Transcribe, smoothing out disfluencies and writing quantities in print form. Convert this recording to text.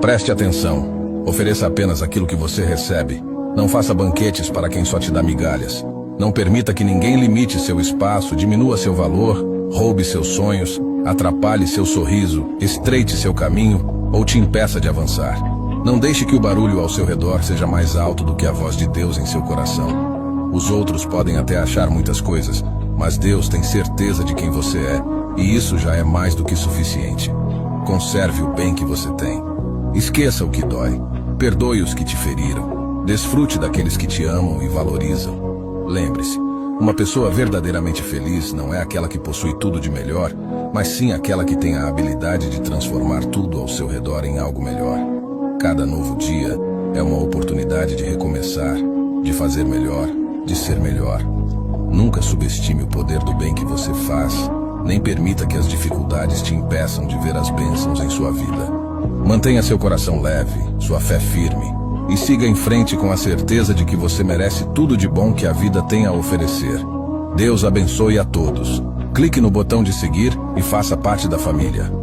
Preste atenção. Ofereça apenas aquilo que você recebe. Não faça banquetes para quem só te dá migalhas. Não permita que ninguém limite seu espaço, diminua seu valor, roube seus sonhos, atrapalhe seu sorriso, estreite seu caminho ou te impeça de avançar. Não deixe que o barulho ao seu redor seja mais alto do que a voz de Deus em seu coração. Os outros podem até achar muitas coisas, mas Deus tem certeza de quem você é, e isso já é mais do que suficiente. Conserve o bem que você tem. Esqueça o que dói. Perdoe os que te feriram. Desfrute daqueles que te amam e valorizam. Lembre-se, uma pessoa verdadeiramente feliz não é aquela que possui tudo de melhor, mas sim aquela que tem a habilidade de transformar tudo ao seu redor em algo melhor. Cada novo dia é uma oportunidade de recomeçar, de fazer melhor, de ser melhor. Nunca subestime o poder do bem que você faz, nem permita que as dificuldades te impeçam de ver as bênçãos em sua vida. Mantenha seu coração leve, sua fé firme, e siga em frente com a certeza de que você merece tudo de bom que a vida tem a oferecer. Deus abençoe a todos. Clique no botão de seguir e faça parte da família.